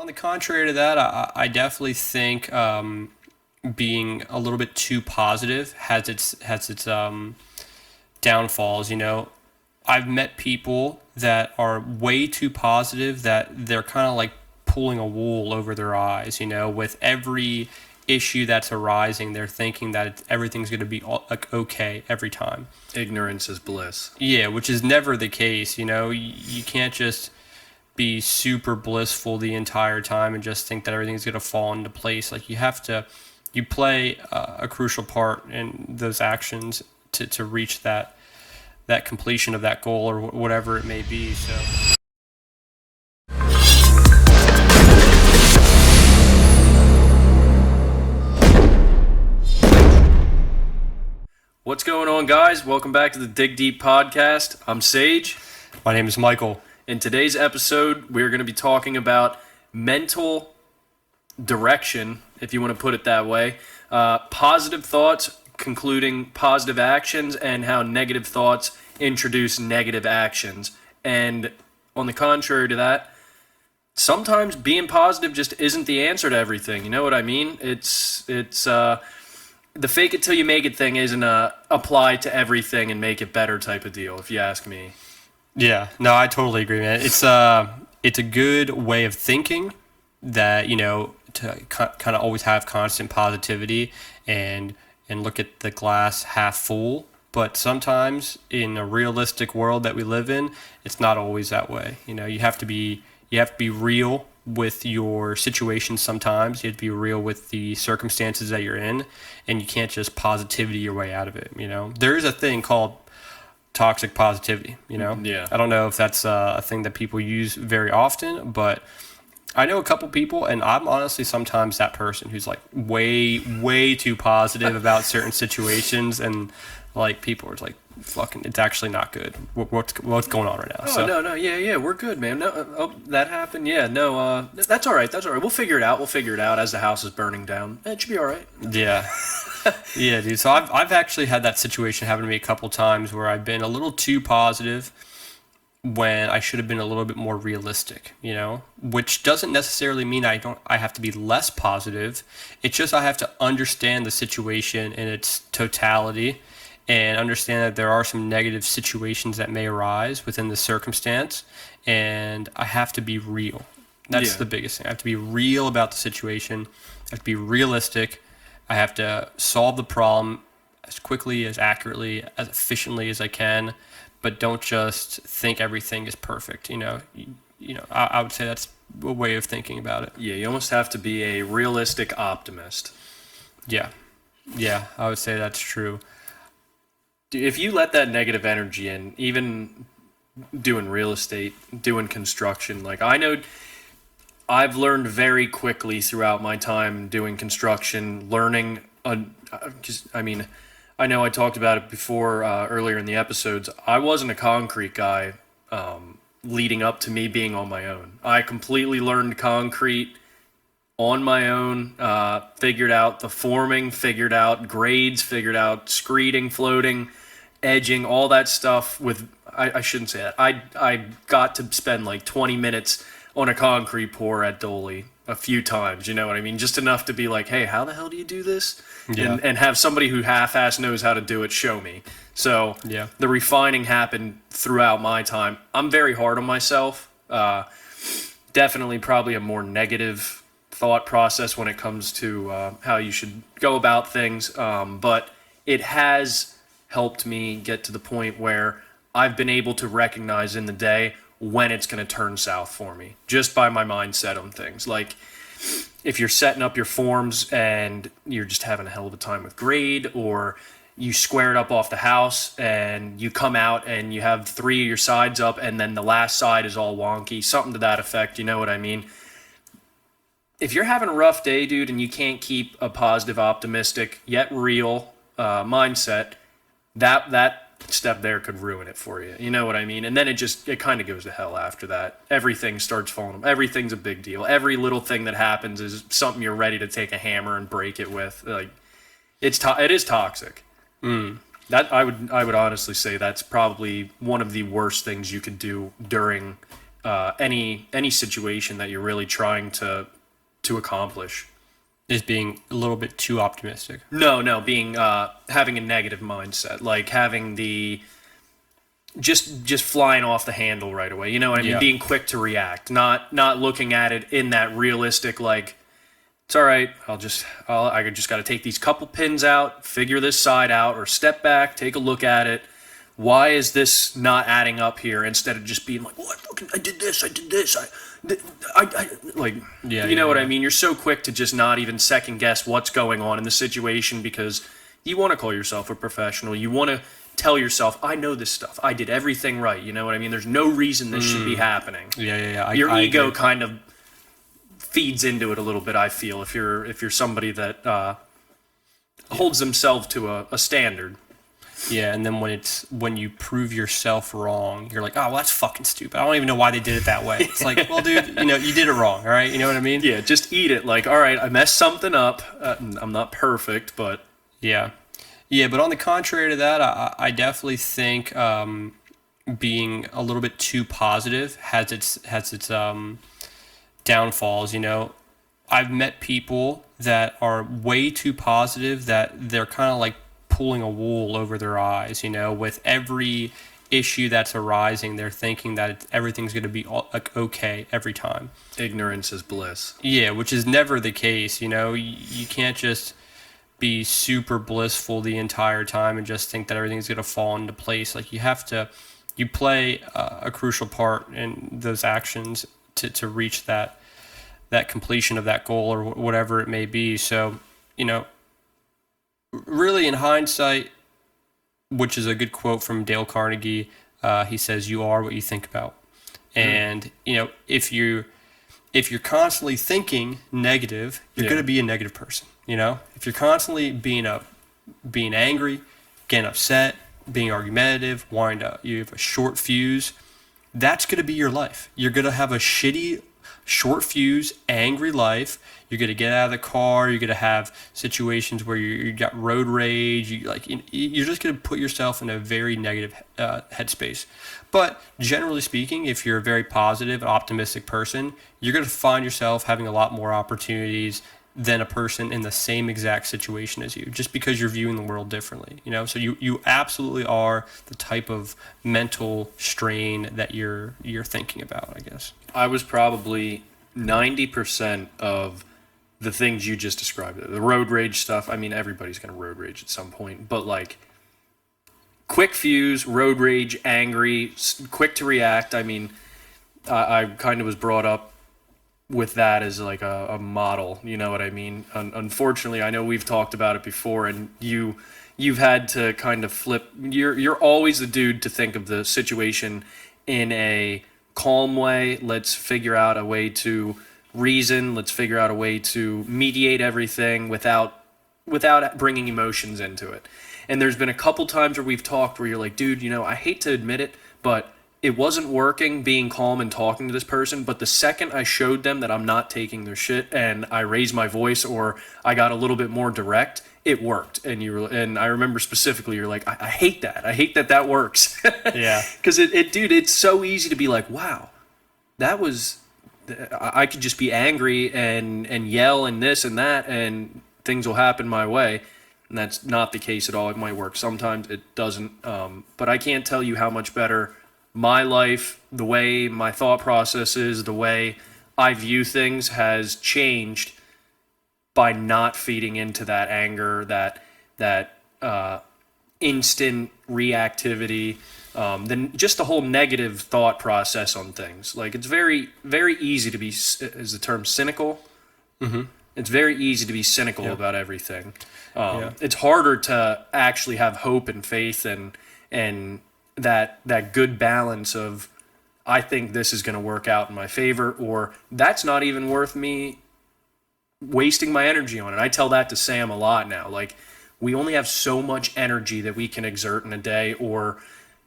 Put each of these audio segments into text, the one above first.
the contrary to that, I definitely think being a little bit too positive has its downfalls. I've met people that are way too positive that they're kind of like pulling a wool over their eyes. With every issue that's arising, they're thinking that everything's going to be like okay every time. Ignorance is bliss. Yeah, which is never the case. You can't just be super blissful the entire time and just think that everything's going to fall into place. Like you play a crucial part in those actions to reach that completion of that goal or whatever it may be. So. What's going on, guys? Welcome back to the Dig Deep podcast. I'm Sage. My name is Michael. In today's episode, we're going to be talking about mental direction, if you want to put it that way, positive thoughts concluding positive actions, and how negative thoughts introduce negative actions. And on the contrary to that, sometimes being positive just isn't the answer to everything. You know what I mean? It's the fake it till you make it thing isn't apply to everything and make it better type of deal, if you ask me. Yeah, no, I totally agree, man. It's a good way of thinking that, to kind of always have constant positivity and look at the glass half full. But sometimes in a realistic world that we live in, it's not always that way. You have to be real with your situation sometimes. You have to be real with the circumstances that you're in, and you can't just positivity your way out of it. There is a thing called toxic positivity. Yeah. I don't know if that's a thing that people use very often, but I know a couple people, and I'm honestly sometimes that person who's like way too positive about certain situations, and like people are like, fucking, it's actually not good. What's going on right now? Oh, no, yeah, we're good, man. No, that happened. Yeah, no, that's all right. We'll figure it out as the house is burning down. It should be all right. Yeah. Yeah, dude. So I've actually had that situation happen to me a couple times where I've been a little too positive when I should have been a little bit more realistic, which doesn't necessarily mean I have to be less positive. It's just I have to understand the situation in its totality and understand that there are some negative situations that may arise within the circumstance, and I have to be real. That's the biggest thing. I have to be real about the situation. I have to be realistic. I have to solve the problem as quickly, as accurately, as efficiently as I can, but don't just think everything is perfect. I would say that's a way of thinking about it. Yeah, you almost have to be a realistic optimist. Yeah, I would say that's true. If you let that negative energy in, even doing real estate, doing construction, like I know I've learned very quickly throughout my time doing construction, learning, I know I talked about it before earlier in the episodes. I wasn't a concrete guy leading up to me being on my own. I completely learned concrete on my own, figured out the forming, figured out grades, figured out screeding, floating, edging, all that stuff with, I shouldn't say that. I got to spend like 20 minutes on a concrete pour at Dolly a few times, you know what I mean? Just enough to be like, hey, how the hell do you do this? Yeah. And have somebody who half-ass knows how to do it show me. So the refining happened throughout my time. I'm very hard on myself. Definitely probably a more negative thought process when it comes to how you should go about things. But it has helped me get to the point where I've been able to recognize in the day when it's going to turn south for me, just by my mindset on things. Like, if you're setting up your forms and you're just having a hell of a time with grade, or you square it up off the house and you come out and you have 3 of your sides up and then the last side is all wonky, something to that effect, you know what I mean? If you're having a rough day, dude, and you can't keep a positive, optimistic, yet real mindset, that step there could ruin it for you. You know what I mean? And then it kind of goes to hell after that. Everything starts falling. Everything's a big deal. Every little thing that happens is something you're ready to take a hammer and break it with. Like, it is toxic. That I would honestly say that's probably one of the worst things you could do during any situation that you're really trying to accomplish. Is being a little bit too optimistic. No, being having a negative mindset, like having the just flying off the handle right away. You know what I mean? Yeah. Being quick to react, not looking at it in that realistic, like, it's all right. I just got to take these couple pins out, figure this side out, or step back, take a look at it. Why is this not adding up here? Instead of just being like, what? I did this. I like, Yeah, you know what I mean? You're so quick to just not even second guess what's going on in the situation because you want to call yourself a professional. You want to tell yourself, I know this stuff. I did everything right. You know what I mean? There's no reason this should be happening. Yeah. Your ego kind of feeds into it a little bit, I feel, if you're somebody that holds themselves to a standard. Yeah, and then when you prove yourself wrong, you're like, oh, well, that's fucking stupid. I don't even know why they did it that way. It's like, well, dude, you did it wrong, all right? You know what I mean? Yeah, just eat it. Like, all right, I messed something up. I'm not perfect, but... Yeah. Yeah, but on the contrary to that, I definitely think being a little bit too positive has its downfalls, I've met people that are way too positive that they're kind of like pulling a wool over their eyes, with every issue that's arising, they're thinking that everything's going to be okay every time. Ignorance is bliss. Yeah, which is never the case, You can't just be super blissful the entire time and just think that everything's going to fall into place. Like, you play a crucial part in those actions to reach that completion of that goal or whatever it may be. So, really, in hindsight, which is a good quote from Dale Carnegie, he says, "You are what you think about." And if you're constantly thinking negative, you're going to be a negative person. If you're constantly being angry, getting upset, being argumentative, you have a short fuse, that's going to be your life. You're going to have a shitty, short fuse, angry life. You're going to get out of the car. You're going to have situations where you got road rage. You're just going to put yourself in a very negative headspace. But generally speaking, if you're a very positive and optimistic person, you're going to find yourself having a lot more opportunities than a person in the same exact situation as you, just because you're viewing the world differently. So you absolutely are the type of mental strain that you're thinking about, I guess. I was probably 90% of the things you just described. The road rage stuff. I mean, everybody's going to road rage at some point, but like quick fuse, road rage, angry, quick to react. I mean, I kind of was brought up with that as like a model, you know what I mean? Unfortunately, I know we've talked about it before, and you've had to kind of flip. You're always the dude to think of the situation in a calm way. Let's figure out a way to reason. Let's figure out a way to mediate everything without bringing emotions into it. And there's been a couple times where we've talked where you're like, dude, I hate to admit it, but it wasn't working being calm and talking to this person, but the second I showed them that I'm not taking their shit and I raised my voice or I got a little bit more direct, it worked. And I remember specifically, you're like, I hate that. I hate that works. Yeah. Because it's so easy to be like, wow, I could just be angry and yell and this and that and things will happen my way. And that's not the case at all. It might work. Sometimes it doesn't. But I can't tell you how much better my life, the way my thought process is, the way I view things has changed by not feeding into that anger, that instant reactivity, then just the whole negative thought process on things. Like, it's very, very easy to be, is the term cynical? Mm-hmm. It's very easy to be cynical about everything. Yeah. It's harder to actually have hope and faith and that good balance of, I think this is going to work out in my favor, or that's not even worth me wasting my energy on it. I tell that to Sam a lot now. Like, we only have so much energy that we can exert in a day or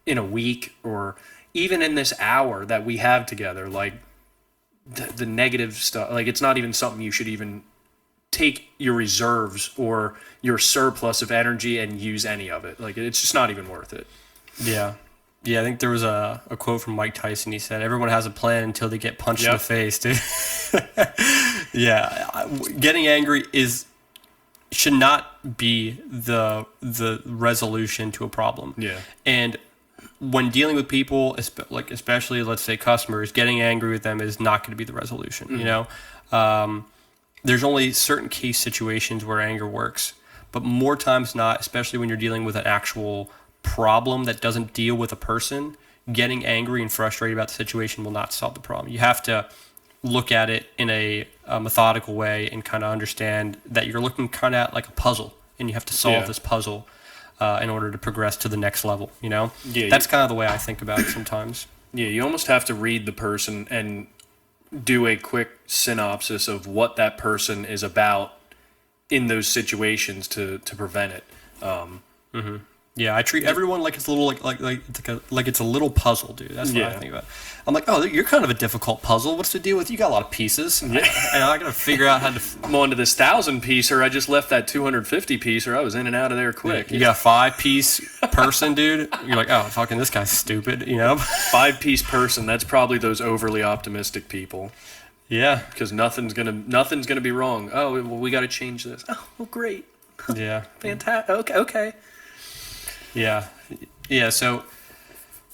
in a week or even in this hour that we have together. Like, the negative stuff, like, it's not even something you should even take your reserves or your surplus of energy and use any of it. Like, it's just not even worth it. Yeah. Yeah, I think there was a quote from Mike Tyson. He said, "Everyone has a plan until they get punched in the Yep. face, dude." Yeah, getting angry is should not be the resolution to a problem. Yeah. And when dealing with people, like especially let's say customers, getting angry with them is not going to be the resolution. You know, there's only certain case situations where anger works, but more times not, especially when you're dealing with an actual problem that doesn't deal with a person, getting angry and frustrated about the situation will not solve the problem. You have to look at it in a methodical way and kind of understand that you're looking kind of at like a puzzle, and you have to solve Yeah. this puzzle in order to progress to the next level. You know, Yeah, that's kind of the way I think about it sometimes. Yeah, you almost have to read the person and do a quick synopsis of what that person is about in those situations to prevent it. Yeah, I treat everyone like it's a little like it's a little puzzle, dude. That's what I Yeah. think about. I'm like, oh, you're kind of a difficult puzzle. What's the deal with you? Got a lot of pieces. Yeah. And I gotta figure out how to. I'm on to this 1,000-piecer. I just left that 250-piecer. I was in and out of there quick. You got a 5-piece person, dude. You're like, oh, fucking this guy's stupid. You know? 5-piece person. That's probably those overly optimistic people. Yeah. Because nothing's gonna be wrong. Oh, well, we got to change this. Oh, well, great, Yeah. fantastic. Okay. Yeah. Yeah. So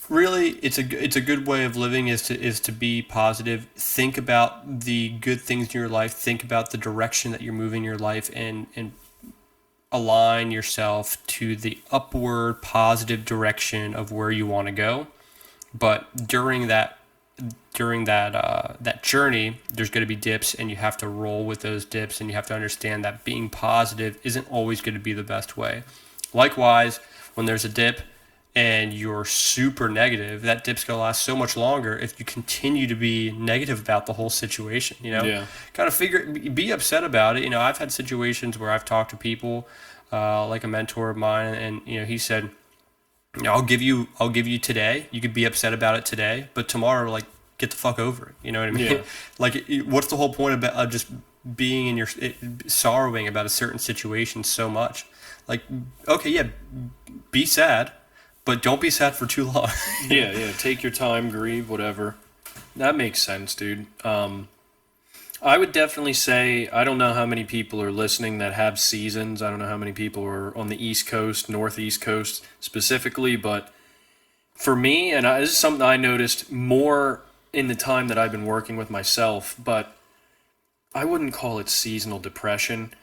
really, it's a good way of living is to be positive. Think about the good things in your life. Think about the direction that you're moving your life and align yourself to the upward positive direction of where you want to go. But during that journey, there's going to be dips, and you have to roll with those dips, and you have to understand that being positive isn't always going to be the best way. Likewise, when there's a dip and you're super negative, that dip's going to last so much longer if you continue to be negative about the whole situation, you know? Yeah. Kind of be upset about it. You know, I've had situations where I've talked to people, like a mentor of mine, and, you know, he said, you know, I'll give you today. You could be upset about it today, but tomorrow, like, get the fuck over it. You know what I mean? Yeah. Like, what's the whole point of just being in sorrowing about a certain situation so much? Like, okay, yeah, be sad, but don't be sad for too long. Yeah. Take your time, grieve, whatever. That makes sense, dude. I would definitely say I don't know how many people are listening that have seasons. I don't know how many people are on the East Coast, Northeast Coast specifically, but for me, and this is something I noticed more in the time that I've been working with myself, but I wouldn't call it seasonal depression.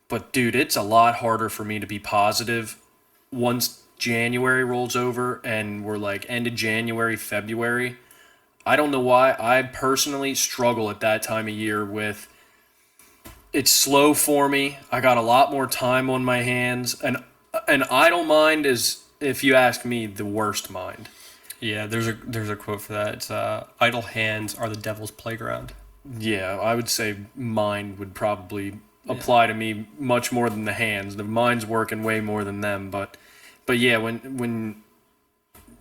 But dude, it's a lot harder for me to be positive once January rolls over and we're like end of January, February. I don't know why. I personally struggle at that time of year with it's slow for me. I got a lot more time on my hands, and an idle mind is, if you ask me, the worst mind. Yeah, there's a quote for that. It's idle hands are the devil's playground. Yeah, I would say mind would probably apply to me much more than the hands. The mind's working way more than them, but yeah, when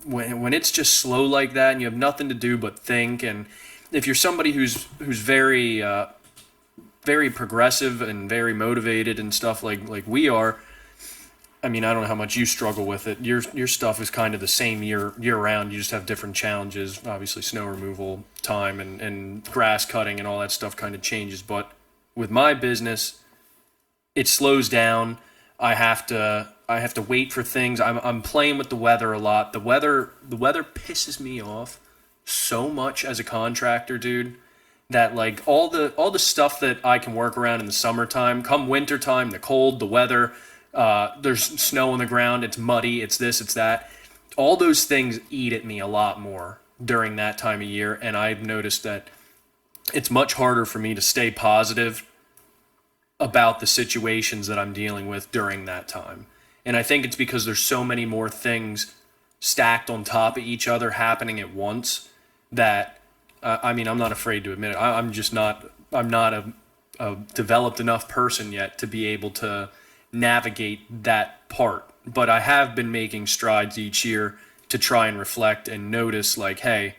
it's just slow like that and you have nothing to do but think, and if you're somebody who's very very progressive and very motivated and stuff like we are, I mean, I don't know how much you struggle with it. Your stuff is kind of the same year round. You just have different challenges. Obviously, snow removal time and grass cutting and all that stuff kind of changes. But with my business, it slows down. I have to wait for things. I'm playing with the weather a lot. The weather pisses me off so much as a contractor, dude. That like all the stuff that I can work around in the summertime, come wintertime, the cold, the weather. There's snow on the ground, it's muddy, it's this, it's that. All those things eat at me a lot more during that time of year, and I've noticed that it's much harder for me to stay positive about the situations that I'm dealing with during that time. And I think it's because there's so many more things stacked on top of each other happening at once that, I mean, I'm not afraid to admit it. I'm not a developed enough person yet to be able to navigate that part, but I have been making strides each year to try and reflect and notice, like, hey,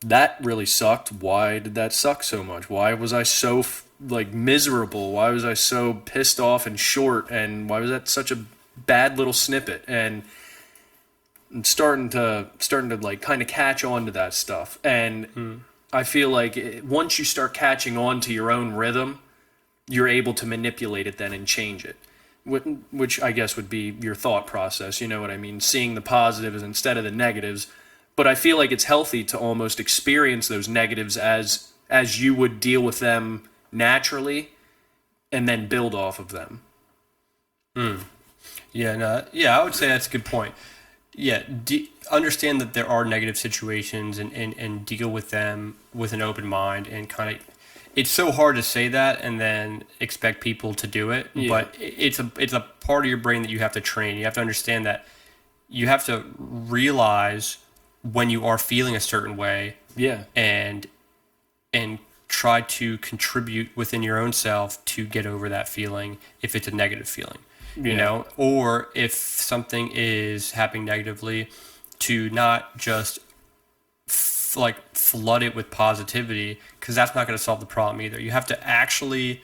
that really sucked. Why did that suck so much? Why was I so miserable? Why was I so pissed off and short? And why was that such a bad little snippet? And and starting to like kind of catch on to that stuff. And I feel like once you start catching on to your own rhythm, you're able to manipulate it then and change it. Which I guess would be your thought process. You know what I mean? Seeing the positives instead of the negatives. But I feel like it's healthy to almost experience those negatives as you would deal with them naturally, and then build off of them. Yeah, no, yeah, I would say that's a good point. Yeah, understand that there are negative situations and deal with them with an open mind and kind of. It's so hard to say that and then expect people to do it, but it's a part of your brain that you have to train. You have to understand that you have to realize when you are feeling a certain way, and try to contribute within your own self to get over that feeling if it's a negative feeling. You know, or if something is happening negatively, to not just like flood it with positivity, because that's not going to solve the problem either. You have to actually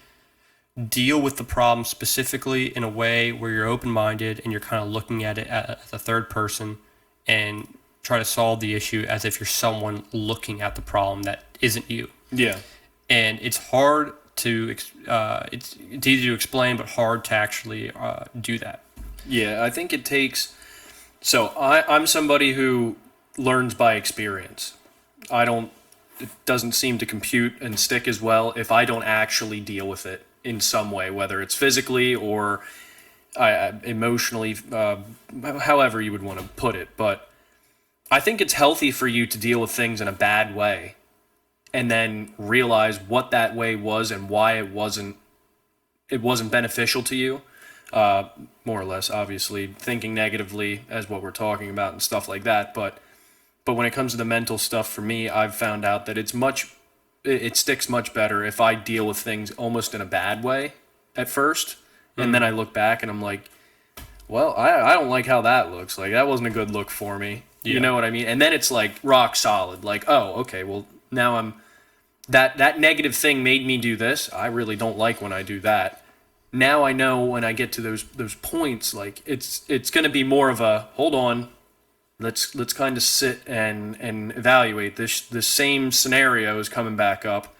deal with the problem specifically in a way where you're open-minded and you're kind of looking at it as a third person and try to solve the issue as if you're someone looking at the problem that isn't you. Yeah. And it's hard to it's easy to explain, but hard to actually do that. Yeah, I think it takes. So I'm somebody who learns by experience. It doesn't seem to compute and stick as well if I don't actually deal with it in some way, whether it's physically or emotionally, however you would want to put it. But I think it's healthy for you to deal with things in a bad way and then realize what that way was and why it wasn't beneficial to you. More or less, obviously, thinking negatively as what we're talking about and stuff like that. But when it comes to the mental stuff, for me, I've found out that it sticks much better if I deal with things almost in a bad way at first, and then I look back and I'm like, well, I don't like how that looks. Like, that wasn't a good look for me. You know what I mean? And then it's like rock solid. Like, oh, okay, well, now that negative thing made me do this. I really don't like when I do that. Now I know when I get to those points, like it's going to be more of a hold on, let's kind of sit and evaluate this. The same scenario is coming back up.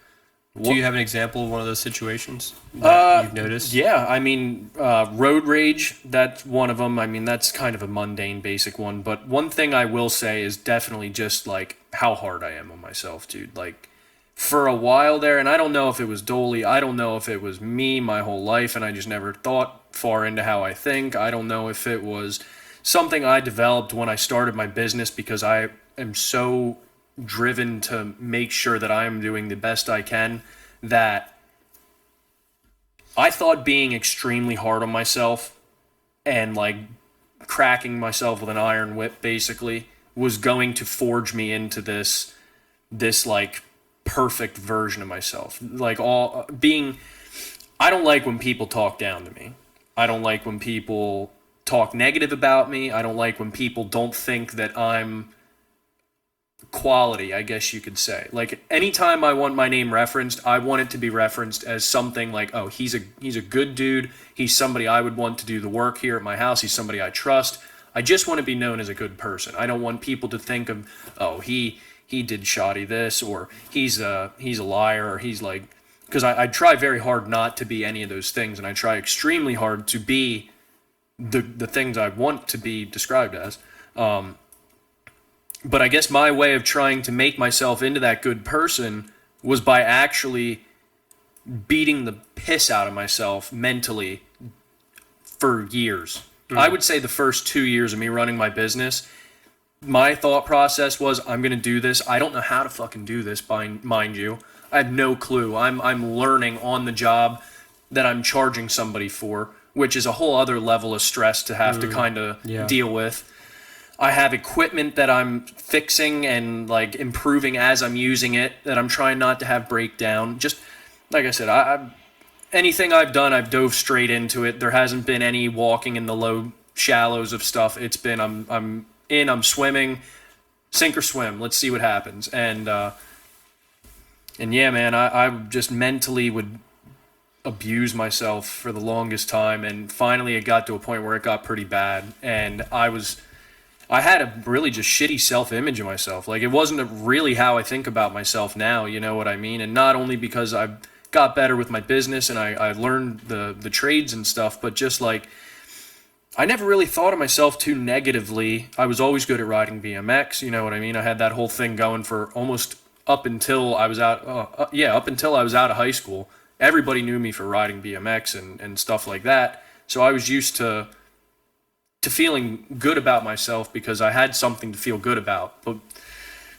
Do you have an example of one of those situations that you've noticed? Yeah, I mean, road rage, that's one of them. I mean, that's kind of a mundane, basic one. But one thing I will say is definitely just like how hard I am on myself, dude. Like, for a while there, and I don't know if it was Dolly, I don't know if it was me my whole life and I just never thought far into how I think. I don't know if it was something I developed when I started my business because I am so driven to make sure that I am doing the best I can, that I thought being extremely hard on myself and like cracking myself with an iron whip basically was going to forge me into this like perfect version of myself. Like I don't like when people talk down to me. I don't like when people talk negative about me. I don't like when people don't think that I'm quality, I guess you could say. Like, anytime I want my name referenced, I want it to be referenced as something like, oh, he's a good dude. He's somebody I would want to do the work here at my house. He's somebody I trust. I just want to be known as a good person. I don't want people to think of, oh, he did shoddy this, or he's a liar, or he's like, because I try very hard not to be any of those things, and I try extremely hard to be the things I want to be described as. But I guess my way of trying to make myself into that good person was by actually beating the piss out of myself mentally for years. I would say the first 2 years of me running my business, my thought process was, I'm going to do this. I don't know how to fucking do this, mind you. I have no clue. I'm learning on the job that I'm charging somebody for, which is a whole other level of stress to have to kind of deal with. I have equipment that I'm fixing and like improving as I'm using it, that I'm trying not to have breakdown. Just like I said, anything I've done, I've dove straight into it. There hasn't been any walking in the low shallows of stuff. It's been I'm swimming, sink or swim. Let's see what happens. And yeah, man, I just mentally would abuse myself for the longest time, and finally it got to a point where it got pretty bad, and I was I had a really just shitty self-image of myself. Like, it wasn't really how I think about myself now, you know what I mean? And not only because I got better with my business and I learned the trades and stuff, but just like, I never really thought of myself too negatively. I was always good at riding BMX, you know what I mean? I had that whole thing going for almost up until I was up until I was out of high school. Everybody knew me for riding BMX and stuff like that. So I was used to feeling good about myself because I had something to feel good about. But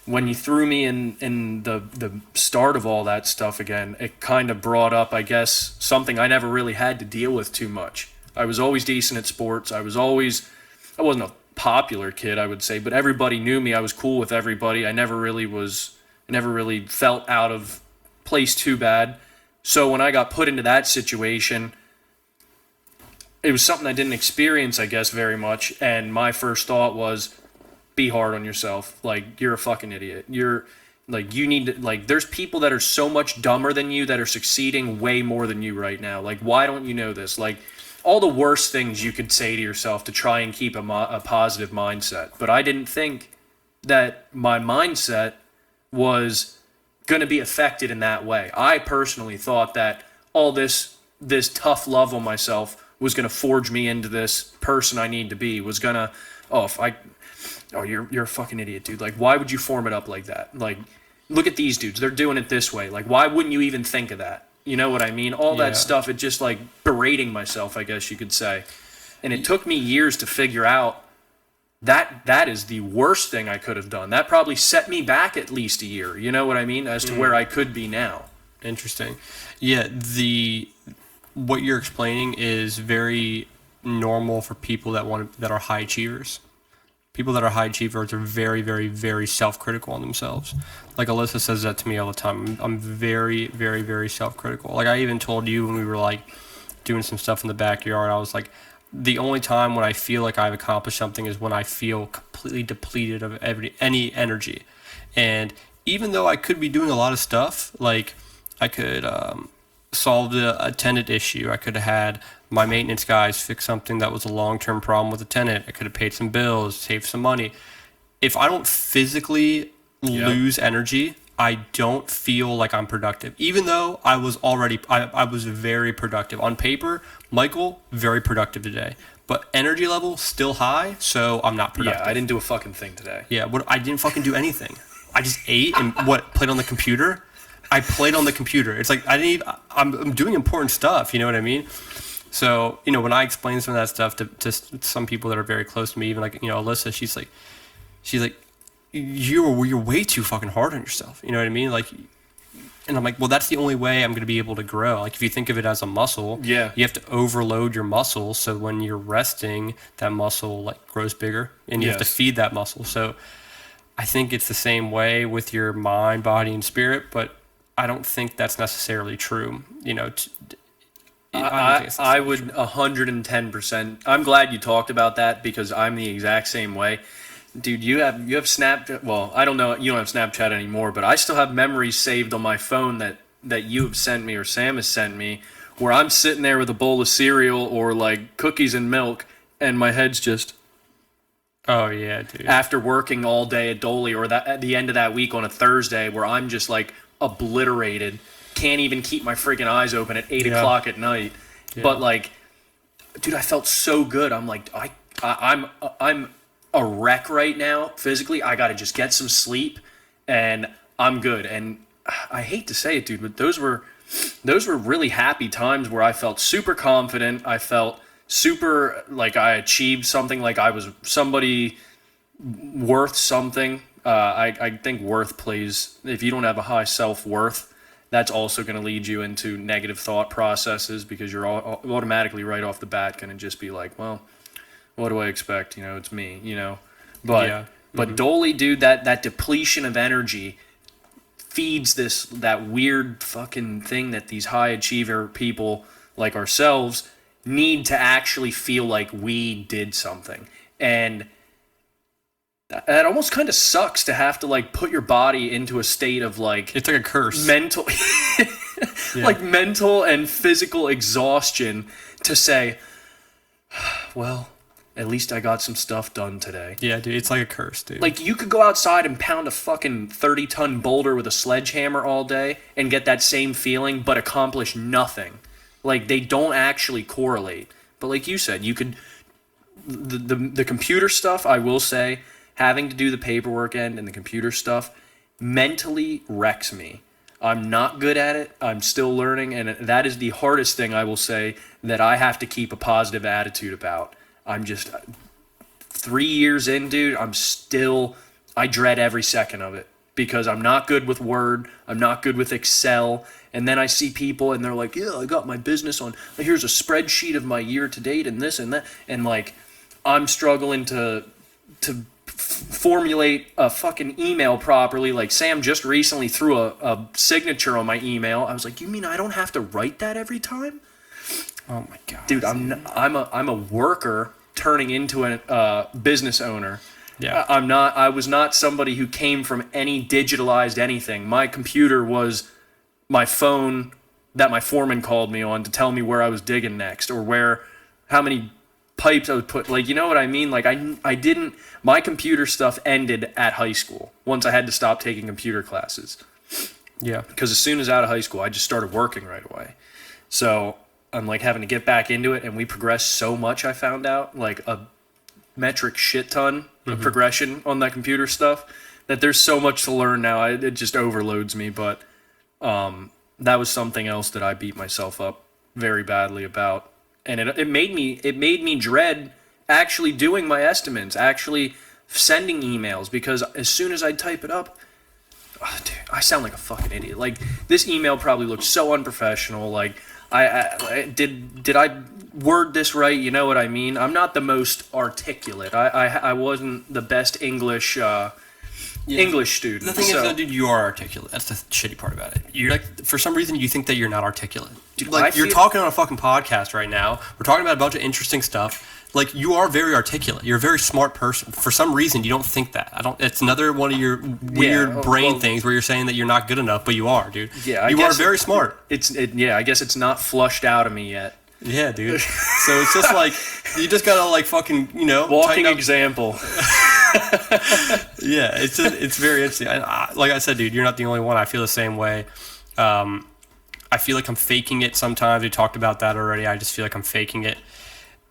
when you threw me in the start of all that stuff again, it kind of brought up, I guess, something I never really had to deal with too much. I was always decent at sports. I wasn't a popular kid, I would say, but everybody knew me. I was cool with everybody. I never really felt out of place too bad. So when I got put into that situation, it was something I didn't experience, I guess, very much. And my first thought was, be hard on yourself. Like, you're a fucking idiot. You're like, you need to, like, there's people that are so much dumber than you that are succeeding way more than you right now. Like, why don't you know this? Like, all the worst things you could say to yourself to try and keep a positive mindset. But I didn't think that my mindset was going to be affected in that way. I personally thought that all this tough love on myself was going to forge me into this person I need to be, was going to, you're a fucking idiot, dude. Like, why would you form it up like that? Like, look at these dudes. They're doing it this way. Like, why wouldn't you even think of that? You know what I mean? All that stuff, it just like berating myself, I guess you could say. And it took me years to figure out that is the worst thing I could have done. That probably set me back at least a year, you know what I mean, as to where I could be now. Interesting. Yeah, what you're explaining is very normal for people that are high achievers. People that are high achievers are very, very, very self-critical on themselves. Like Alyssa says that to me all the time. I'm very, very, very self-critical. Like I even told you when we were like doing some stuff in the backyard, I was like, the only time when I feel like I've accomplished something is when I feel completely depleted of any energy. And even though I could be doing a lot of stuff, like I could solve a tenant issue. I could have had my maintenance guys fix something that was a long-term problem with a tenant. I could have paid some bills, saved some money. If I don't physically lose energy, I don't feel like I'm productive. Even though I was very productive. On paper, Michael, very productive today. But energy level, still high, so I'm not productive. Yeah, I didn't do a fucking thing today. Yeah, I didn't fucking do anything. I just ate and played on the computer. I played on the computer. It's like I'm doing important stuff, you know what I mean? So, you know, when I explain some of that stuff to some people that are very close to me, even like, you know, Alyssa, she's like, you're way too fucking hard on yourself. You know what I mean? Like, and I'm like, well, that's the only way I'm going to be able to grow. Like, if you think of it as a muscle, you have to overload your muscle. So when you're resting, that muscle like grows bigger and you have to feed that muscle. So I think it's the same way with your mind, body, and spirit, but I don't think that's necessarily true. You know, I would 110%. I'm glad you talked about that because I'm the exact same way. Dude, you have Snapchat. Well, I don't know. You don't have Snapchat anymore, but I still have memories saved on my phone that you have sent me or Sam has sent me where I'm sitting there with a bowl of cereal or like cookies and milk and my head's just... Oh, yeah, dude. After working all day at Dolly or at the end of that week on a Thursday where I'm just like obliterated, can't even keep my freaking eyes open at 8 o'clock at night. Yeah. But like, dude, I felt so good. I'm like, I'm a wreck right now physically. I got to just get some sleep and I'm good. And I hate to say it, dude, but those were really happy times where I felt super confident. I felt super like I achieved something, like I was somebody worth something. I think worth plays, if you don't have a high self-worth, that's also going to lead you into negative thought processes because you're automatically right off the bat going to just be like, well, what do I expect? You know, it's me, you know. But but Dolly, dude, that depletion of energy feeds that weird fucking thing that these high achiever people like ourselves need to actually feel like we did something. And that almost kind of sucks to have to like put your body into a state of like, it's like a curse. Mental like mental and physical exhaustion to say, well, at least I got some stuff done today. Yeah, dude, it's like a curse, dude. Like, you could go outside and pound a fucking 30-ton boulder with a sledgehammer all day and get that same feeling, but accomplish nothing. Like, they don't actually correlate. But like you said, you could... The computer stuff, I will say, having to do the paperwork end and the computer stuff mentally wrecks me. I'm not good at it. I'm still learning, and that is the hardest thing, I will say, that I have to keep a positive attitude about. I'm just 3 years in, dude. I dread every second of it because I'm not good with Word. I'm not good with Excel. And then I see people and they're like, yeah, I got my business on, here's a spreadsheet of my year to date and this and that. And like, I'm struggling to formulate a fucking email properly. Like, Sam just recently threw a signature on my email. I was like, you mean I don't have to write that every time? Oh my god, dude! I'm a worker turning into a business owner. Yeah, I was not somebody who came from any digitalized anything. My computer was my phone that my foreman called me on to tell me where I was digging next or how many pipes I would put. Like, you know what I mean? Like, I didn't. My computer stuff ended at high school once I had to stop taking computer classes. Yeah, because as soon as out of high school, I just started working right away. So I'm like having to get back into it, and we progressed so much. I found out like a metric shit ton of progression on that computer stuff that there's so much to learn now. It just overloads me. But that was something else that I beat myself up very badly about, and it made me dread actually doing my estimates, actually sending emails, because as soon as I type it up, oh, dude, I sound like a fucking idiot. Like, this email probably looks so unprofessional. Like, did I word this right? You know what I mean? I'm not the most articulate. I wasn't the best English student. The thing is, though, dude, you are articulate. That's the shitty part about it. You're like, for some reason, you think that you're not articulate. Dude, like, you're talking on a fucking podcast right now. We're talking about a bunch of interesting stuff. Like, you are very articulate. You're a very smart person. For some reason, you don't think that. It's another one of your weird brain things where you're saying that you're not good enough, but you are, dude. Yeah, you are very smart. I guess it's not flushed out of me yet. Yeah, dude. So it's just like, you just gotta like fucking, walking example. Yeah, it's very interesting. Like I said, dude, you're not the only one. I feel the same way. I feel like I'm faking it sometimes. We talked about that already. I just feel like I'm faking it.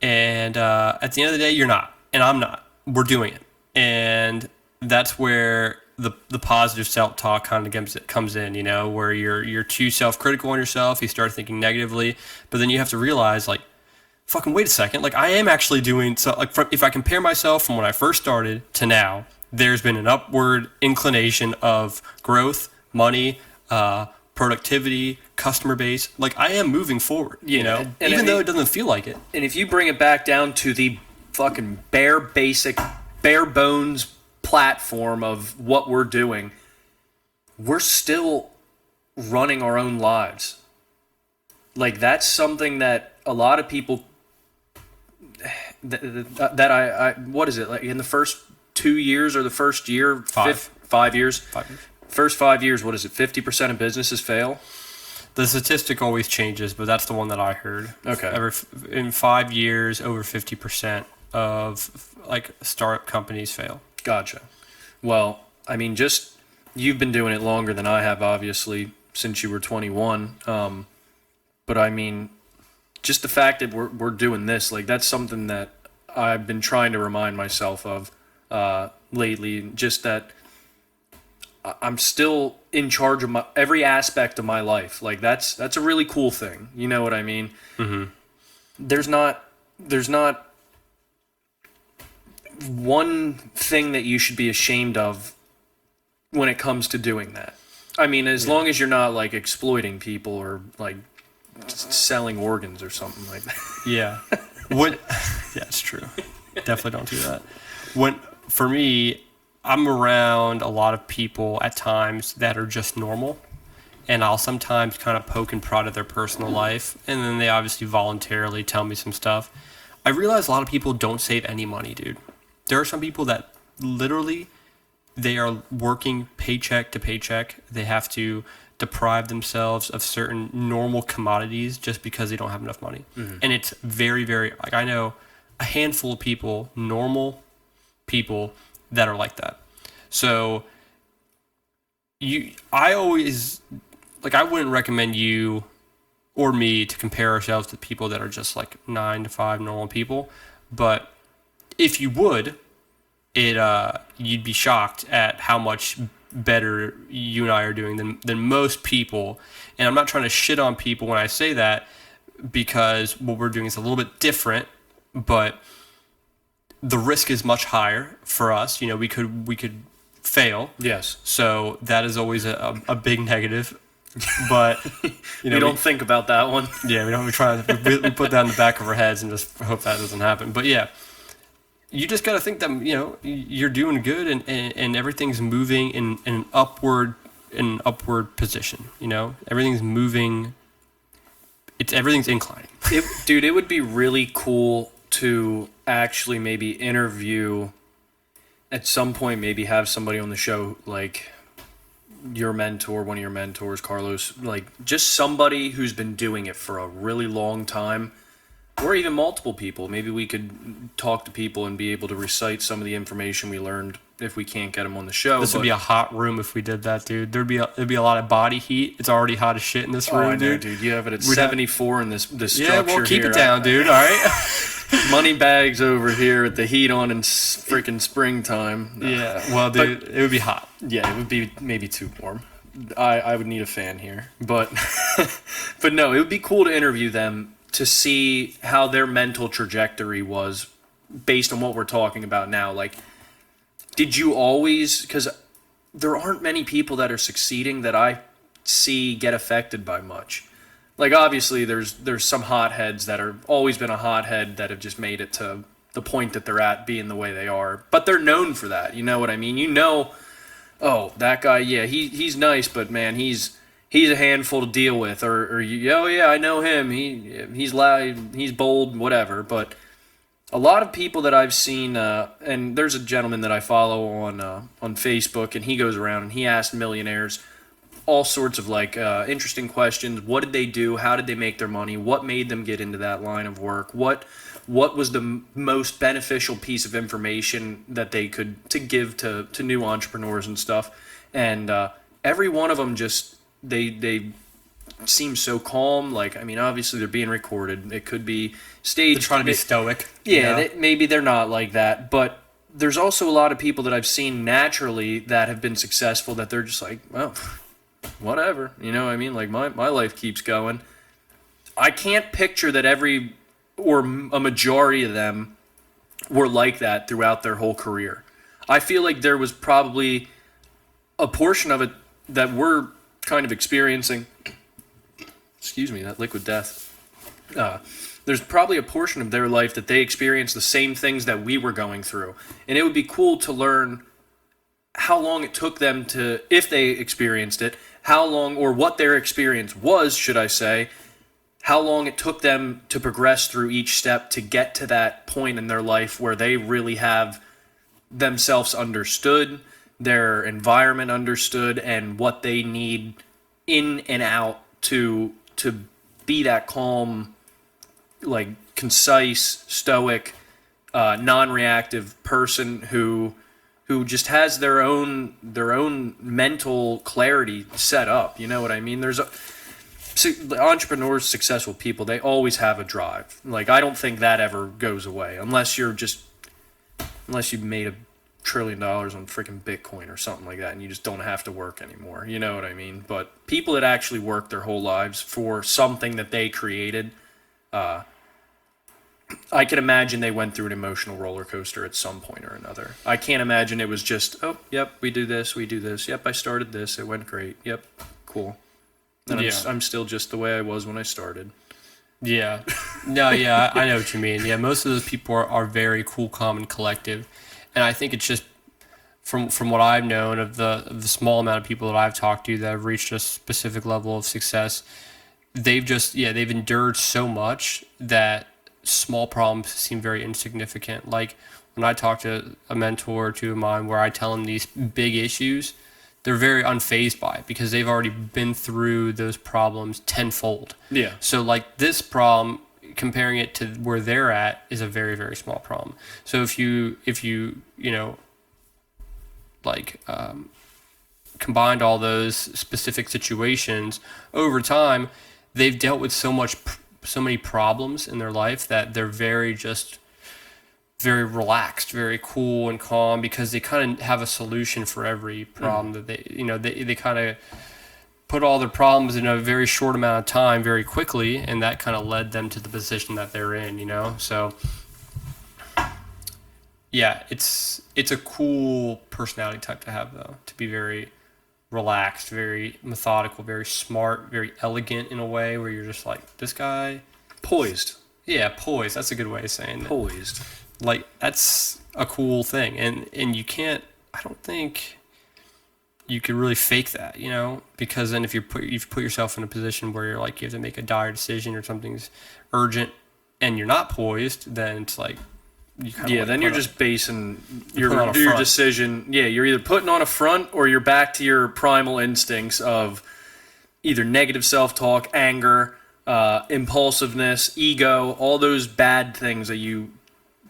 And at the end of the day, you're not, and I'm not. We're doing it, and that's where the positive self-talk kind of comes in. Where you're too self-critical on yourself. You start thinking negatively, but then you have to realize, like, fucking wait a second. Like, I am actually doing so. Like, if I compare myself from when I first started to now, there's been an upward inclination of growth, money, productivity, customer base. Like, I am moving forward, even though it doesn't feel like it. And if you bring it back down to the fucking bare bones platform of what we're doing, we're still running our own lives. Like, that's something that a lot of people that I what is it, like, in the first 2 years or the first year, 5 years? 5 years. First 5 years, what is it? 50% of businesses fail. The statistic always changes, but that's the one that I heard. Okay. In 5 years, over 50% of like startup companies fail. Gotcha. Well, I mean, just you've been doing it longer than I have, obviously, since you were 21. But I mean, just the fact that we're doing this, like, that's something that I've been trying to remind myself of lately. Just that I'm still in charge of every aspect of my life. Like, that's a really cool thing. You know what I mean? Mm-hmm. There's not one thing that you should be ashamed of when it comes to doing that. I mean, as long as you're not like exploiting people or like selling organs or something like that. Yeah. Yeah, it's true. Definitely don't do that. For me, I'm around a lot of people at times that are just normal, and I'll sometimes kind of poke and prod at their personal life, and then they obviously voluntarily tell me some stuff. I realize a lot of people don't save any money, dude. There are some people that literally, they are working paycheck to paycheck. They have to deprive themselves of certain normal commodities just because they don't have enough money. Mm-hmm. And it's very, very, like, I know a handful of people, normal people that are like that. So I always, like, I wouldn't recommend you or me to compare ourselves to people that are just like 9 to 5 normal people. But if you would, you'd be shocked at how much better you and I are doing than most people. And I'm not trying to shit on people when I say that, because what we're doing is a little bit different, but the risk is much higher for us. You know, we could fail. Yes. So that is always a big negative. But you know, we don't think about that one. Yeah, we put that in the back of our heads and just hope that doesn't happen. But yeah, you just got to think that, you know, you're doing good and everything's moving in an upward position. You know, everything's moving. Everything's inclining. Dude, it would be really cool to actually maybe interview at some point, maybe have somebody on the show like your mentor, one of your mentors, Carlos, like just somebody who's been doing it for a really long time, or even multiple people. Maybe we could talk to people and be able to recite some of the information we learned if we can't get them on the show. This would be a hot room if we did that, dude. There'd be a lot of body heat. It's already hot as shit in this room, I know, dude. You have it at 74 in this structure. Yeah, well, keep here. it down, dude. All right. Money bags over here with the heat on in freaking springtime. Yeah, well, dude, it would be hot. Yeah, it would be maybe too warm. I would need a fan here, but but no, it would be cool to interview them to see how their mental trajectory was based on what we're talking about now. Like, did you always? Because there aren't many people that are succeeding that I see get affected by much. Like, obviously, there's some hotheads that are always been a hothead that have just made it to the point that they're at being the way they are. But they're known for that. You know what I mean? You know, oh, that guy, yeah, he's nice, but man, he's a handful to deal with. Or oh yeah, I know him. He's loud, he's bold, whatever. But a lot of people that I've seen, and there's a gentleman that I follow on Facebook, and he goes around and he asks millionaires all sorts of like interesting questions. What did they do? How did they make their money? What made them get into that line of work? What was the most beneficial piece of information that they could to give to new entrepreneurs and stuff? And every one of them just they seem so calm. Like, I mean, obviously they're being recorded. It could be staged. They're trying to be stoic. Yeah, you know? Maybe they're not like that, but there's also a lot of people that I've seen naturally that have been successful that they're just like, well, whatever, you know what I mean? Like, my life keeps going. I can't picture that every or a majority of them were like that throughout their whole career. I feel like there was probably a portion of it that we're kind of experiencing. Excuse me, that liquid death. There's probably a portion of their life that they experienced the same things that we were going through. And it would be cool to learn how long it took them to, if they experienced it, how long, or what their experience was, should I say, how long it took them to progress through each step to get to that point in their life where they really have themselves understood, their environment understood, and what they need in and out to be that calm, like concise, stoic, non-reactive person who just has their own mental clarity set up. You know what I mean? Entrepreneurs, successful people, they always have a drive. Like, I don't think that ever goes away unless you've made $1 trillion on freaking Bitcoin or something like that, and you just don't have to work anymore. You know what I mean? But people that actually work their whole lives for something that they created, I can imagine they went through an emotional roller coaster at some point or another. I can't imagine it was just, oh, yep, we do this. Yep, I started this. It went great. Yep, cool. And yeah. I'm still just the way I was when I started. Yeah. No, yeah, I know what you mean. Yeah, most of those people are very cool, calm, and collective. And I think it's just, from what I've known of the small amount of people that I've talked to that have reached a specific level of success, they've endured so much that small problems seem very insignificant. Like, when I talk to a mentor or two of mine where I tell them these big issues, they're very unfazed by it because they've already been through those problems tenfold. Yeah. So, like, this problem comparing it to where they're at is a very, very small problem. So if you like combined all those specific situations over time, they've dealt with so many problems in their life that they're very relaxed, very cool and calm, because they kind of have a solution for every problem that they kind of put all their problems in a very short amount of time very quickly, and that kind of led them to the position that they're in, so yeah, it's a cool personality type to have, though, to be very relaxed, very methodical, very smart, very elegant in a way where you're just like, this guy. Poised. Yeah, poised. That's a good way of saying it. Poised. Like, that's a cool thing. And you can't, I don't think you could really fake that, because then if you've put yourself in a position where you're like, you have to make a dire decision or something's urgent and you're not poised, then it's like, then you're just basing your decision. Yeah, you're either putting on a front or you're back to your primal instincts of either negative self-talk, anger, impulsiveness, ego, all those bad things that you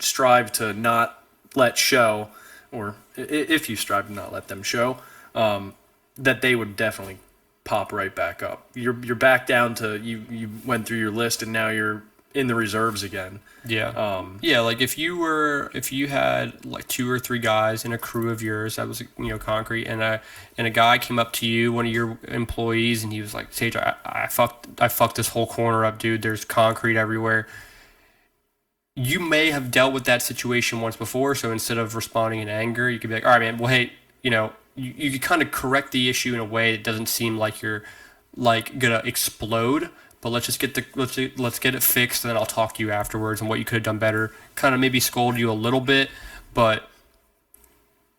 strive to not let show, or if you strive to not let them show, that they would definitely pop right back up. You're back down to you went through your list and now you're in the reserves again. Yeah. Like if you had like 2 or 3 guys in a crew of yours that was, concrete, and a guy came up to you, one of your employees, and he was like, Sage, I fucked this whole corner up, dude. There's concrete everywhere. You may have dealt with that situation once before, so instead of responding in anger, you could be like, all right, man, well, hey, you could kind of correct the issue in a way that doesn't seem like you're like gonna explode. But let's get it fixed, and then I'll talk to you afterwards on what you could have done better. Kind of maybe scold you a little bit, but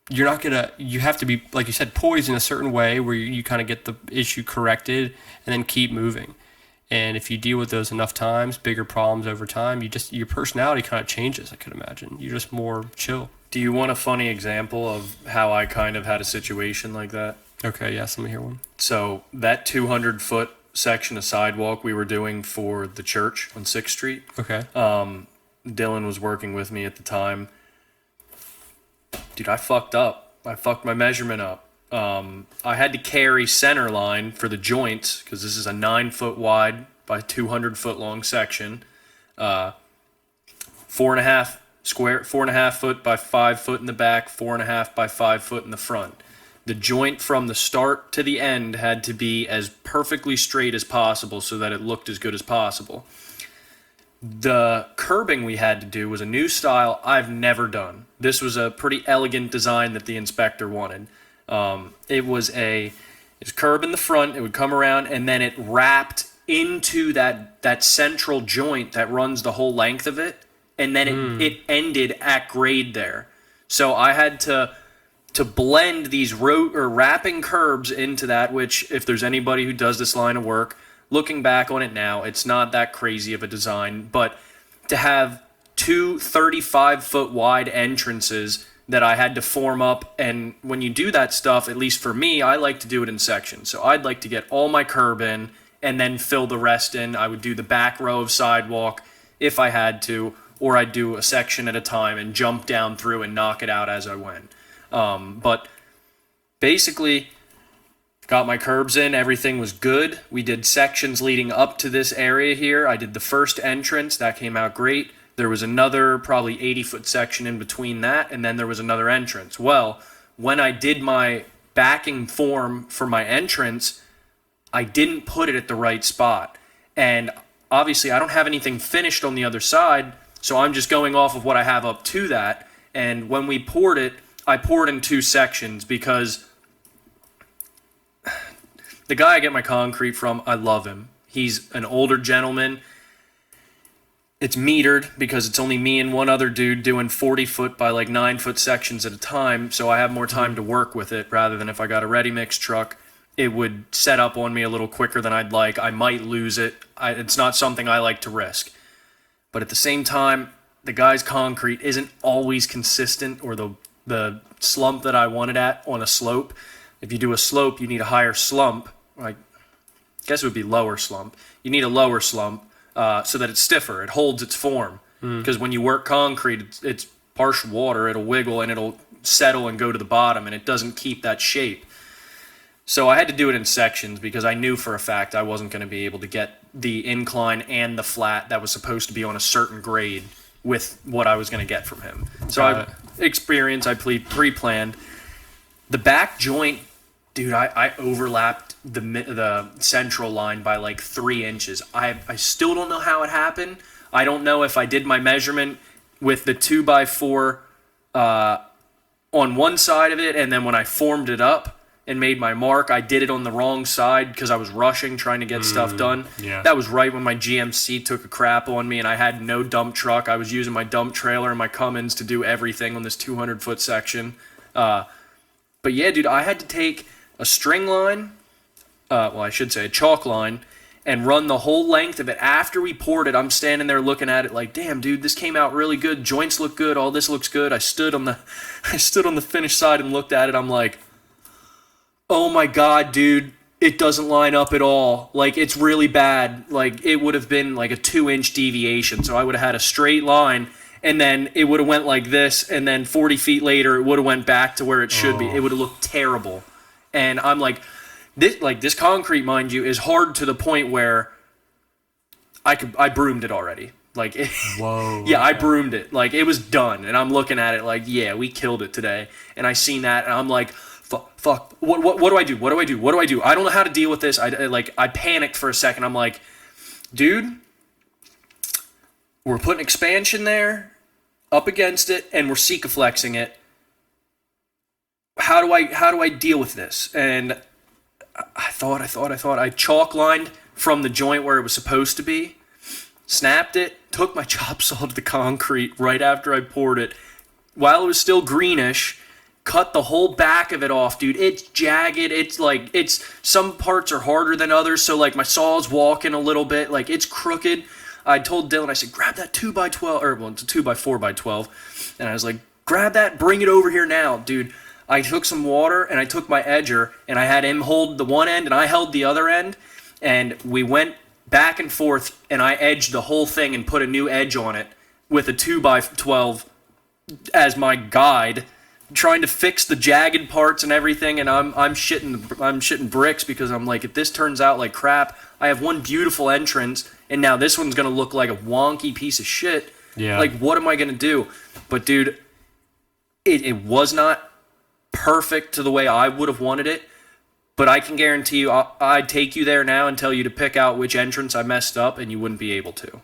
you have to be, like you said, poised in a certain way where you kind of get the issue corrected and then keep moving. And if you deal with those enough times, bigger problems over time, your personality kind of changes, I could imagine. You're just more chill. Do you want a funny example of how I kind of had a situation like that? Okay, yes, let me hear one. So that 200-foot section of sidewalk we were doing for the church on 6th Street. Okay. Dylan was working with me at the time. Dude, I fucked up. I fucked my measurement up. I had to carry center line for the joints because this is a 9-foot wide by 200-foot long section. 4.5 foot by 5 foot in the back, 4.5 by 5 foot in the front. The joint from the start to the end had to be as perfectly straight as possible so that it looked as good as possible. The curbing we had to do was a new style I've never done. This was a pretty elegant design that the inspector wanted. It was curb in the front, it would come around, and then it wrapped into that central joint that runs the whole length of it, and then it ended at grade there. So I had to blend these wrapping curbs into that, which, if there's anybody who does this line of work, looking back on it now, it's not that crazy of a design, but to have 2 35-foot wide entrances that I had to form up, and when you do that stuff, at least for me, I like to do it in sections. So I'd like to get all my curb in and then fill the rest in. I would do the back row of sidewalk if I had to, or I'd do a section at a time and jump down through and knock it out as I went. But basically, got my curbs in, everything was good. We did sections leading up to this area here. I did the first entrance, that came out great. There was another probably 80-foot section in between that, and then there was another entrance. Well, when I did my backing form for my entrance, I didn't put it at the right spot. And obviously, I don't have anything finished on the other side, so I'm just going off of what I have up to that. And when we poured it, I poured in 2 sections because the guy I get my concrete from, I love him. He's an older gentleman. It's metered because it's only me and one other dude doing 40-foot by like 9-foot sections at a time, so I have more time to work with it rather than if I got a ready-mix truck, it would set up on me a little quicker than I'd like. I might lose it. It's not something I like to risk. But at the same time, the guy's concrete isn't always consistent, or the slump that I wanted at on a slope. If you do a slope, you need a higher slump. I guess it would be lower slump. You need a lower slump. so that it's stiffer. It holds its form. Because when you work concrete, it's partial water. It'll wiggle and it'll settle and go to the bottom, and it doesn't keep that shape. So I had to do it in sections because I knew for a fact I wasn't going to be able to get the incline and the flat that was supposed to be on a certain grade with what I was going to get from him. So I pre-planned. The back joint, dude, I overlapped the central line by like 3 inches. I still don't know how it happened. I don't know if I did my measurement with the 2x4 on one side of it, and then when I formed it up and made my mark, I did it on the wrong side because I was rushing, trying to get stuff done. Yeah. That was right when my GMC took a crap on me and I had no dump truck. I was using my dump trailer and my Cummins to do everything on this 200-foot section. But yeah, dude, I had to take a string line, I should say a chalk line, and run the whole length of it. After we poured it, I'm standing there looking at it like, damn, dude, this came out really good. Joints look good. All this looks good. I stood on the finished side and looked at it. I'm like, oh my God, dude, it doesn't line up at all. Like, it's really bad. Like, it would have been like a 2-inch deviation. So I would have had a straight line, and then it would have went like this, and then 40 feet later, it would have went back to where it should be. It would have looked terrible. And I'm like, this concrete, mind you, is hard to the point where I broomed it already. Like, whoa. Yeah, I broomed it. Like, it was done. And I'm looking at it like, yeah, we killed it today. And I seen that, and I'm like, fuck, what do I do? What do I do? What do I do? I don't know how to deal with this. I panicked for a second. I'm like, dude, we're putting expansion there, up against it, and we're Sikaflexing it. How do I deal with this? And I thought. I chalk lined from the joint where it was supposed to be, snapped it, took my chop saw to the concrete right after I poured it, while it was still greenish, cut the whole back of it off, dude. It's jagged. It's some parts are harder than others, so like my saw's walking a little bit, like it's crooked. I told Dylan, I said, grab that 2x12, or well, it's a 2x4x12, and I was like, grab that, bring it over here now, dude. I took some water and I took my edger and I had him hold the one end and I held the other end, and we went back and forth, and I edged the whole thing and put a new edge on it with a 2x12 as my guide, trying to fix the jagged parts and everything. And I'm shitting bricks because I'm like, if this turns out like crap, I have one beautiful entrance and now this one's gonna look like a wonky piece of shit. Yeah. Like, what am I gonna do? But dude, it was not perfect to the way I would have wanted it, but I can guarantee you I'd take you there now and tell you to pick out which entrance I messed up, and you wouldn't be able to.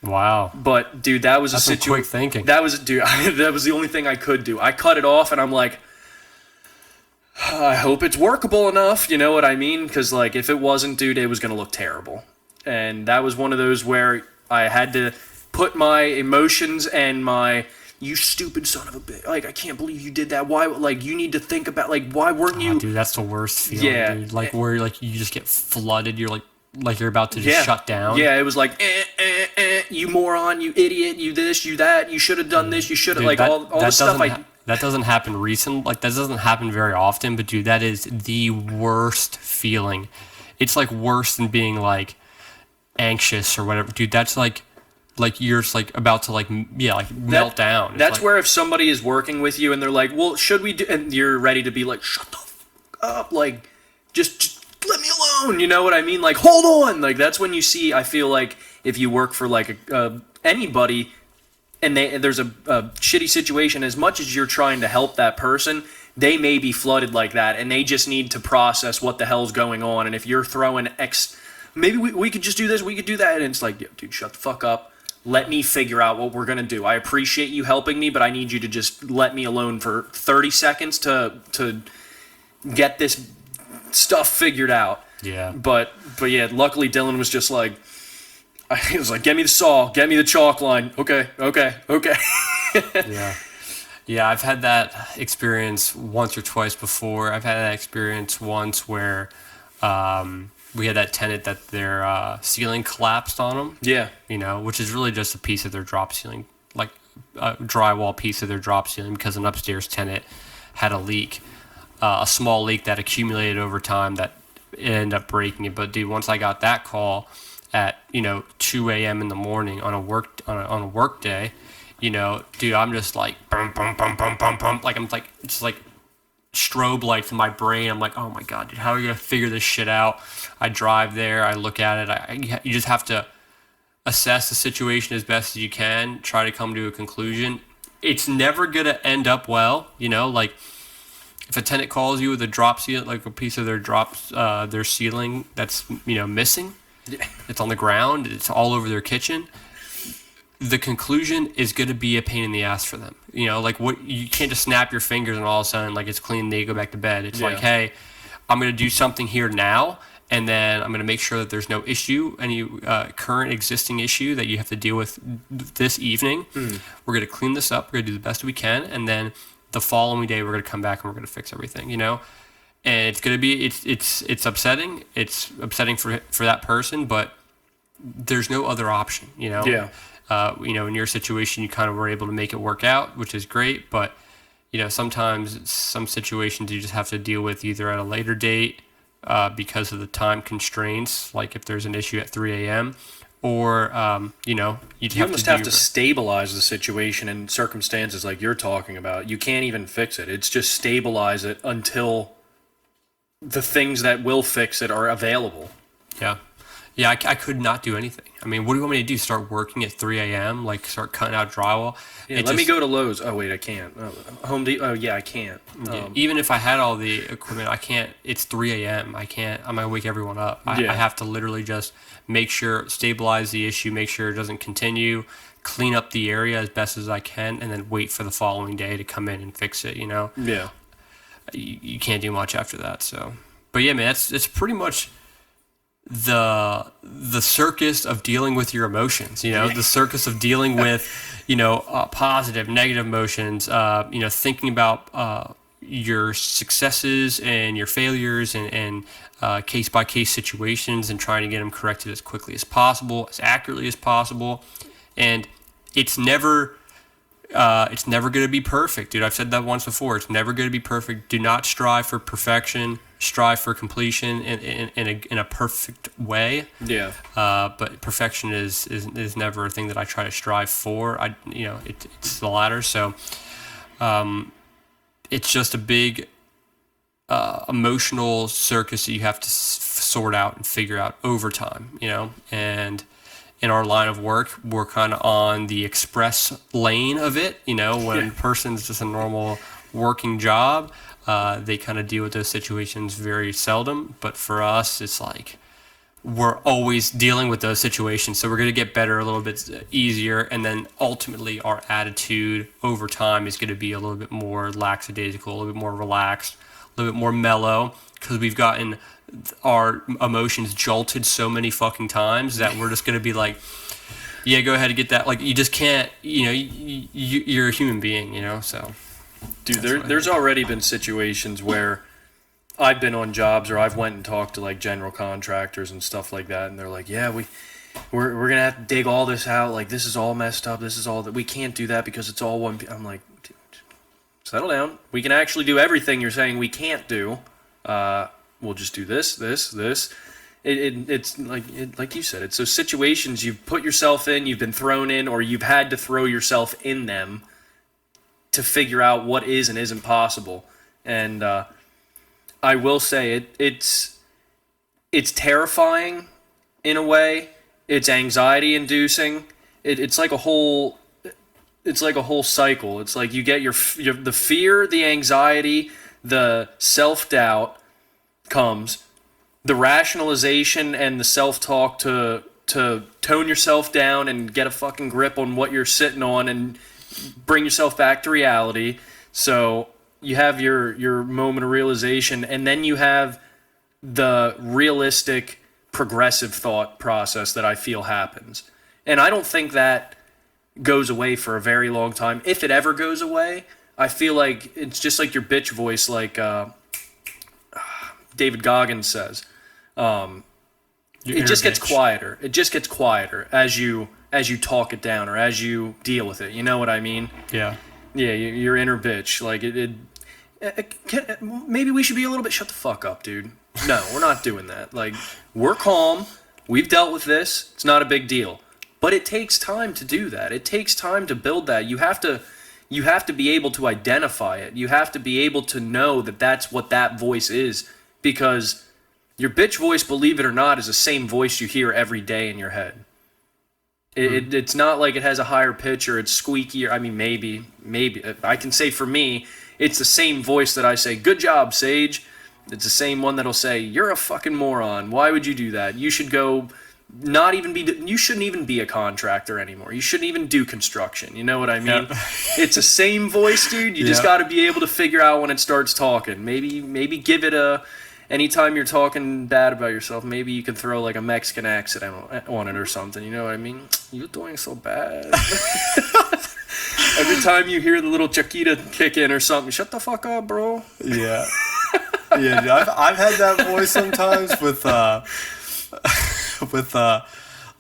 Wow. But dude, that was That's some quick thinking. That was the only thing I could do. I cut it off and I'm like, I hope it's workable enough, you know what I mean? Because like, if it wasn't, dude, it was gonna look terrible. And that was one of those where I had to put my emotions and my, you stupid son of a bitch, like, I can't believe you did that. Why? Like, you need to think about, like, why weren't you? Dude, that's the worst feeling, dude. Like, where, like, you just get flooded. You're like you're about to just shut down. Yeah, it was like, you moron, you idiot, you this, you that, you should have done this, you should have, like, all the stuff that doesn't happen like, that doesn't happen very often, but, dude, that is the worst feeling. It's, like, worse than being, like, anxious or whatever. Dude, that's, like you're just like about to melt down. That's like, where if somebody is working with you and they're like, well, should we do, and you're ready to be like, shut the fuck up, like just let me alone, you know what I mean? Like, hold on. Like, that's when you see, I feel like if you work for like anybody and there's a shitty situation, as much as you're trying to help that person, they may be flooded like that and they just need to process what the hell's going on. And if you're throwing maybe we could just do this, we could do that, and it's like, dude, shut the fuck up. Let me figure out what we're going to do. I appreciate you helping me, but I need you to just let me alone for 30 seconds to get this stuff figured out. Yeah. But yeah, luckily Dylan was just like, he was like, get me the saw, get me the chalk line. Okay. Yeah. Yeah, I've had that experience once or twice before. I've had that experience once where we had that tenant that their ceiling collapsed on them. Yeah. You know, which is really just a piece of their drop ceiling, like a drywall piece of their drop ceiling, because an upstairs tenant had a leak, a small leak that accumulated over time that ended up breaking it. But dude, once I got that call, at 2 a.m. in the morning on a work day, dude, I'm just like bum bum bum bum bum bum, like I'm like it's like strobe lights in my brain. I'm like, oh my god, dude, how are you gonna figure this shit out? I drive there, I look at it. You just have to assess the situation as best as you can, try to come to a conclusion. It's never gonna end up well, like if a tenant calls you with a drop seal, like a piece of their ceiling that's missing, it's on the ground, it's all over their kitchen. The conclusion is going to be a pain in the ass for them. Like what, you can't just snap your fingers and all of a sudden like it's clean, they go back to bed. It's like, hey, I'm going to do something here now, and then I'm going to make sure that there's no issue, any current existing issue that you have to deal with this evening. We're going to clean this up. We're going to do the best we can, and then the following day we're going to come back and we're going to fix everything. And it's going to be it's upsetting. It's upsetting for that person, but there's no other option. Yeah. In your situation, you kind of were able to make it work out, which is great. But, sometimes some situations you just have to deal with either at a later date because of the time constraints, like if there's an issue at 3 a.m., or, you almost have to stabilize the situation in circumstances like you're talking about. You can't even fix it. It's just stabilize it until the things that will fix it are available. Yeah. Yeah, I could not do anything. I mean, what do you want me to do? Start working at 3 a.m.? Like, start cutting out drywall? Yeah, let me go to Lowe's. Oh, wait, I can't. Home Depot. Oh, yeah, I can't. Even if I had all the equipment, I can't. It's 3 a.m. I can't. I'm going to wake everyone up. I have to literally just make sure, stabilize the issue, make sure it doesn't continue, clean up the area as best as I can, and then wait for the following day to come in and fix it, Yeah. You can't do much after that, so. But yeah, man, it's pretty much the circus of dealing with your emotions, the circus of dealing with, positive, negative emotions, thinking about your successes and your failures and case by case situations and trying to get them corrected as quickly as possible, as accurately as possible. And it's never going to be perfect, dude. I've said that once before. It's never going to be perfect. Do not strive for perfection. Strive for completion in a perfect way. Yeah. But perfection is never a thing that I try to strive for. It's the latter. So, it's just a big emotional circus that you have to sort out and figure out over time. And in our line of work, we're kind of on the express lane of it. When a person's just a normal working job, they kind of deal with those situations very seldom. But for us, it's like we're always dealing with those situations. So we're going to get better a little bit easier. And then ultimately our attitude over time is going to be a little bit more lackadaisical, a little bit more relaxed, a little bit more mellow, because we've gotten our emotions jolted so many fucking times that we're just going to be like, yeah, go ahead and get that. Like, you just can't, you're a human being, so. Dude, there's already been situations where I've been on jobs or I've went and talked to like general contractors and stuff like that, and they're like, yeah, we're gonna have to dig all this out. Like, this is all messed up. This is all that we can't do that because it's all one. I'm like, dude, settle down. We can actually do everything you're saying we can't do. We'll just do this. It's like you said. It's those situations you've put yourself in, you've been thrown in, or you've had to throw yourself in them to figure out what is and isn't possible. And I will say it's terrifying in a way. It's anxiety inducing. It's like a whole cycle. It's like you get the fear, the anxiety, the self-doubt comes, the rationalization and the self-talk to tone yourself down and get a fucking grip on what you're sitting on and bring yourself back to reality. So you have your moment of realization, and then you have the realistic progressive thought process that I feel happens. And I don't think that goes away for a very long time. If it ever goes away, I feel like it's just like your bitch voice, like David Goggins says. It just gets quieter. It just gets quieter as you talk it down or as you deal with it. You know what I mean? Yeah. Yeah, your inner bitch. Like maybe we should be a little bit. Shut the fuck up, dude. No, we're not doing that. Like, we're calm. We've dealt with this. It's not a big deal. But it takes time to do that. It takes time to build that. You have to be able to identify it. You have to be able to know that that's what that voice is, because your bitch voice, believe it or not, is the same voice you hear every day in your head. It's not like it has a higher pitch or it's squeaky. I mean, maybe. I can say for me, it's the same voice that I say, "Good job, Sage." It's the same one that'll say, "You're a fucking moron. Why would you do that? You should go you shouldn't even be a contractor anymore. You shouldn't even do construction." You know what I mean? Yep. It's the same voice, dude. You just got to be able to figure out when it starts talking. Maybe give it anytime you're talking bad about yourself, maybe you can throw like a Mexican accent on it or something. You know what I mean? You're doing so bad. Every time you hear the little Chiquita kick in or something, shut the fuck up, bro. Yeah. Yeah, dude, I've had that voice sometimes with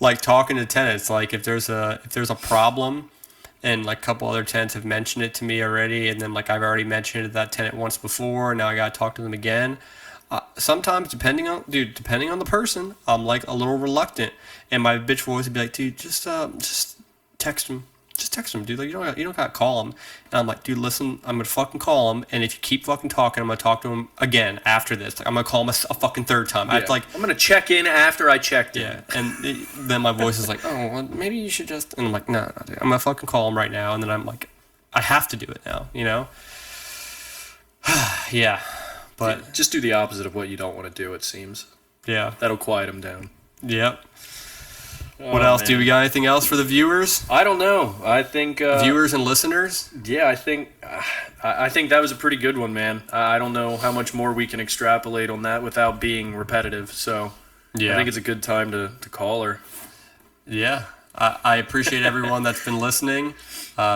like talking to tenants. Like if there's a problem and like a couple other tenants have mentioned it to me already, and then like I've already mentioned it to that tenant once before, and now I gotta talk to them again. Sometimes depending on the person, I'm like a little reluctant, and my bitch voice would be like, "Dude, just text him. Just text him, dude. Like you don't gotta call him." And I'm like, "Dude, listen, I'm gonna fucking call him, and if you keep fucking talking, I'm gonna talk to him again after this. Like I'm gonna call him a fucking third time." Yeah. I'm gonna check in after I checked in. Yeah, and then my voice is like, "Oh, well, maybe you should just," and I'm like, "No, dude, I'm gonna fucking call him right now." And then I'm like, I have to do it now, you know? Yeah, but just do the opposite of what you don't want to do. It seems. Yeah, that'll quiet him down. Yep. What else? Man. Do we got anything else for the viewers? I don't know. I think viewers and listeners. Yeah, I think that was a pretty good one, man. I don't know how much more we can extrapolate on that without being repetitive. So yeah, I think it's a good time to call her. Yeah, I appreciate everyone that's been listening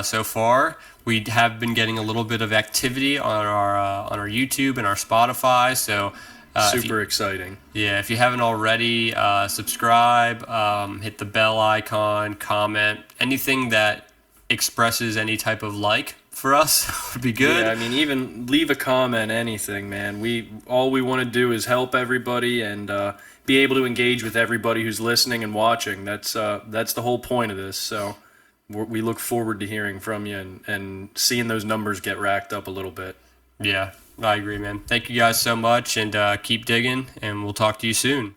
so far. We have been getting a little bit of activity on our YouTube and our Spotify. So. Super exciting. Yeah, if you haven't already, subscribe, hit the bell icon, comment, anything that expresses any type of like for us would be good. Yeah, I mean, even leave a comment, anything, man. All we want to do is help everybody and be able to engage with everybody who's listening and watching. That's the whole point of this. So we look forward to hearing from you and seeing those numbers get racked up a little bit. Yeah. I agree, man. Thank you guys so much, and keep digging, and we'll talk to you soon.